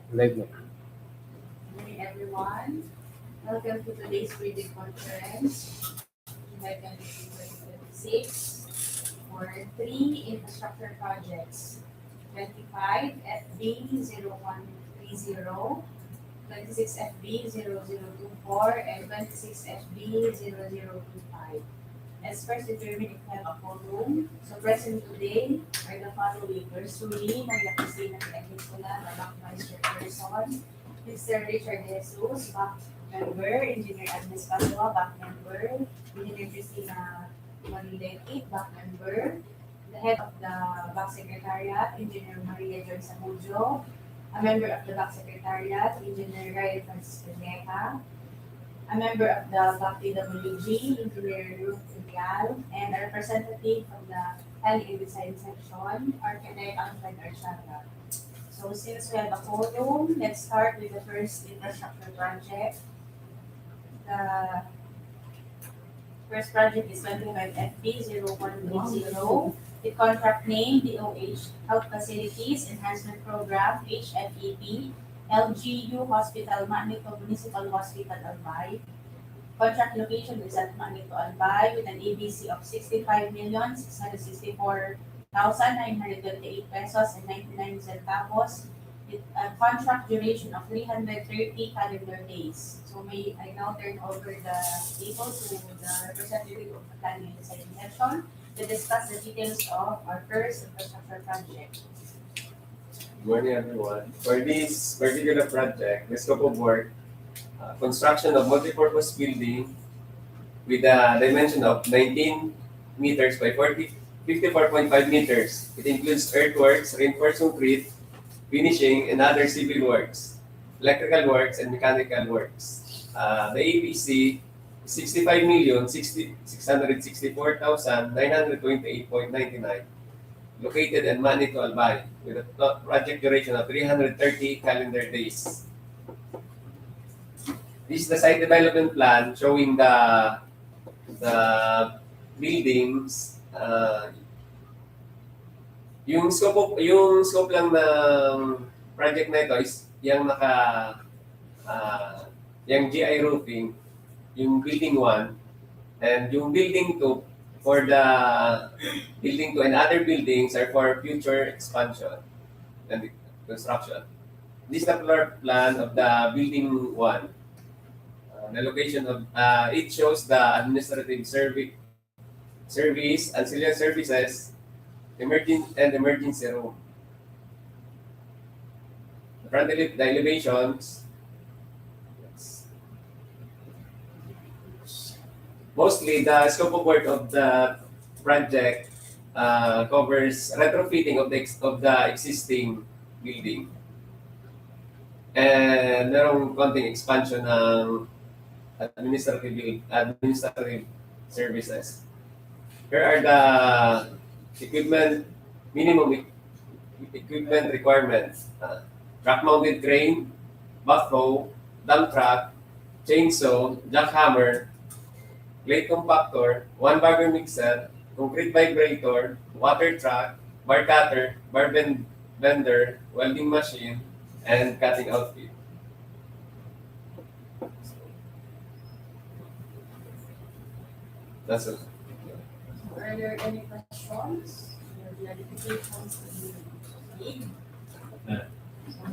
Live na. Good morning, everyone. Welcome to today's video conference, July 22, 2026, for three infrastructure projects: 25 FB 0130, 26 FB 0024, and 26 FB 0025. Let's first determine if we have a quorum. So present today are the following: Ursuli, Maria Cristina Agricola, the Bank Vice Chairperson; Mr. Richard Jesus, Bank Member; Engineer Agnes Pasua, Bank Member; Engineer Christina Marileti, Bank Member; the Head of the Bank Secretariat, Engineer Maria Joy Samudio; a member of the Bank Secretariat, Engineer Ryan Francisco Nieca; a member of the BAC DPWH, Engineer Ruth Urial, and a representative from the Highly Design Section, Architect Alfred Archanga. So since we have a quorum, let's start with the first infrastructure project. The first project is 25 FB 0180. The contract name, DOH Health Facilities Enhancement Program, HFEP, LGU Hospital, Manito Municipal Hospital, Albay. Contract location is at Manito, Albay, with an ABC of 65,664,928 pesos and 99 centavos, with a contract duration of 330 calendar days. So may I now turn over the table to the representative of the planning and design section to discuss the details of our first infrastructure project. Good morning, everyone. For this particular project, the scope of work, construction of multipurpose building with a dimension of 19 meters by 54.5 meters. It includes earthworks, reinforced concrete, finishing, and other civil works, electrical works, and mechanical works. The APC is 65,664,928.99, located in Manito, Albay, with a project duration of 330 calendar days. This is the site development plan showing the buildings. Yung scope lang ng project na ito is yung yung GI roofing, yung building 1, and yung building 2 for the building 2 and other buildings are for future expansion and construction. This is the floor plan of the building 1. The location of it shows the administrative service, ancillary services, emergency room. The front the elevations. Mostly, the scope of work of the project covers retrofitting of the existing building. And merong konting expansion ng administrative services. Here are the minimum equipment requirements. Truck-mounted crane, backhoe, dump truck, chainsaw, jackhammer, plate compactor, 1 bagger mixer, concrete vibrator, water truck, bar cutter, bar bender, welding machine, and cutting outfit. That's it. Are there any questions or clarifications that you need? So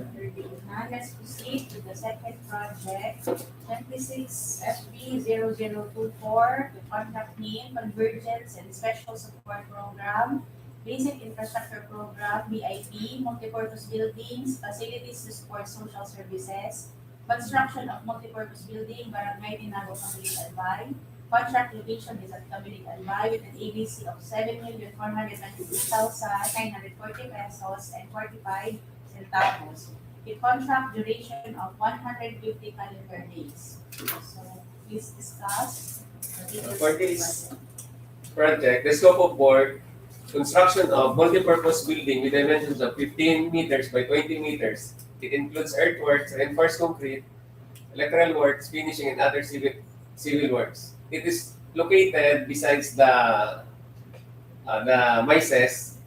let's proceed to the second project, 26 FB 0024, the contract name, Convergence and Special Support Program, Basic Infrastructure Program, BIP, Multipurpose Buildings, Facilities to Support Social Services, Construction of Multipurpose Building, Barangay Tinago, Camalig, Albay. Contract location is at Camalig, Albay, with an ABC of 7,492,940 pesos and 45 centavos. The contract duration of 150 calendar days. So please discuss the details. For this project, the scope of work, construction of multipurpose building with dimensions of 15 meters by 20 meters. It includes earthworks, reinforced concrete, electrical works, finishing, and other civil works. It is located besides the Mises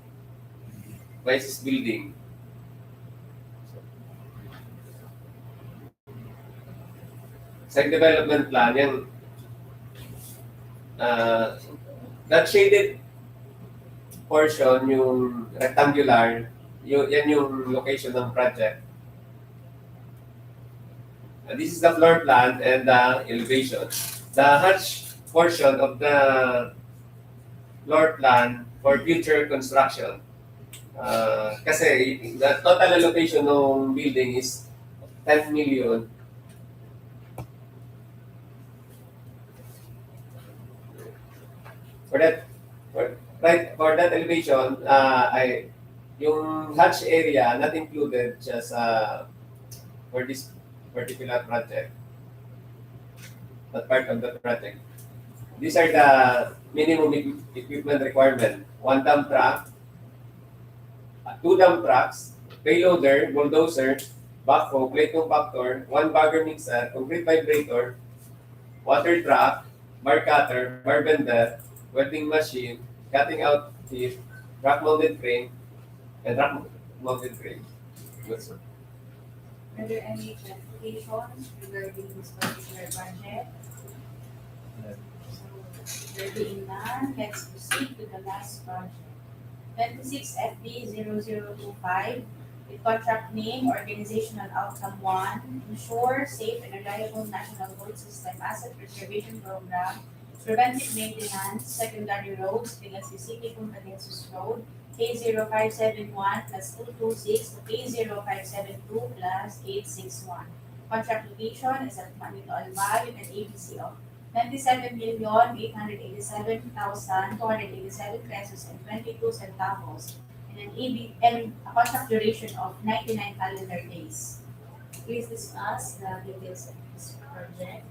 building. Site development plan, yan, that shaded portion, yung rectangular, yan yung location ng project. This is the floor plan and the elevation. The hatch portion of the floor plan for future construction. Kasi the total allocation ng building is 10 million. For that elevation, yung hatch area not included just for this particular project, not part of the project. These are the minimum equipment requirement: 1 dump truck, 2 dump trucks, payloader, bulldozer, backhoe, plate compactor, 1 bagger mixer, concrete vibrator, water truck, bar cutter, bar bender, welding machine, cutting out teeth, rack mounted crane, and rack mounted crane. Good, sir. Are there any clarifications regarding this particular budget? So, there being none, let's proceed to the last project. 26 FB 0025, with contract name, organizational outcome 1, ensure safe and reliable national road system asset preservation program, preventive maintenance, secondary roads, Legazpi City, Punta Road, K0571 plus 226 to K0572 plus 861. Contract location is at Manito, Albay with an ABC of 97,887,287 pesos and 22 centavos and a contract duration of 99 calendar days. Please discuss the details of this project.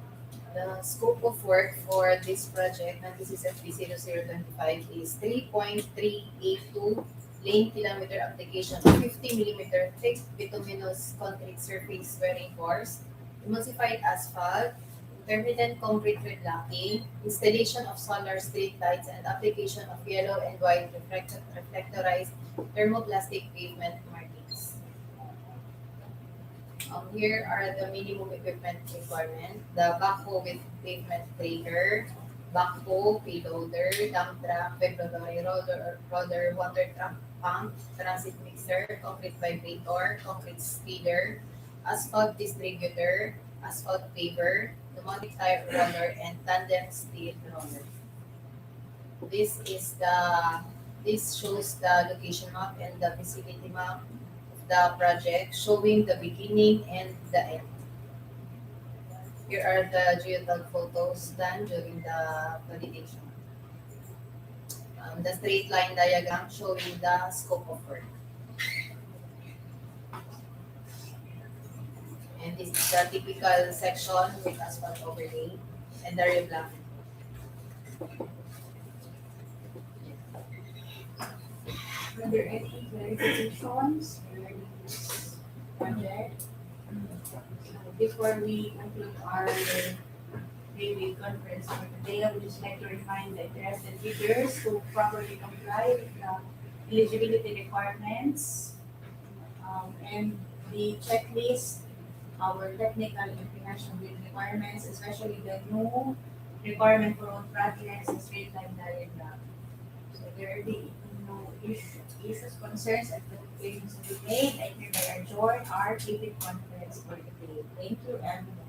The scope of work for this project, and this is FB0025, is 3.382 lane kilometer application of 50 millimeter thick bituminous concrete surface wearing course, emulsified asphalt, intermittent concrete redlocking, installation of solar street lights, and application of yellow and white reflectorized thermoplastic pavement markings. Here are the minimum equipment requirement: the backhoe with pavement trailer, backhoe, payloader, dump truck, vibratory roller, water truck pump, transit mixer, concrete vibrator, concrete speeder, asphalt distributor, asphalt paver, pneumatic tire roller, and tandem steel roller. This shows the location map and the visibility map the project, showing the beginning and the end. Here are the geotag photos done during the validation. The straight line diagram showing the scope of work. And this is the typical section with asphalt overlay and the reblocking. Are there any clarifications regarding this project? Before we conclude our daily conference for today, I would just like to remind the interested bidders to properly comply with the eligibility requirements and the checklist, our technical and financial bid requirements, especially the new requirement for all projects and straight line diagram. So there be no issues, concerns, and clarifications to be made. I hereby adjourn our TV conference for today. Thank you, everyone.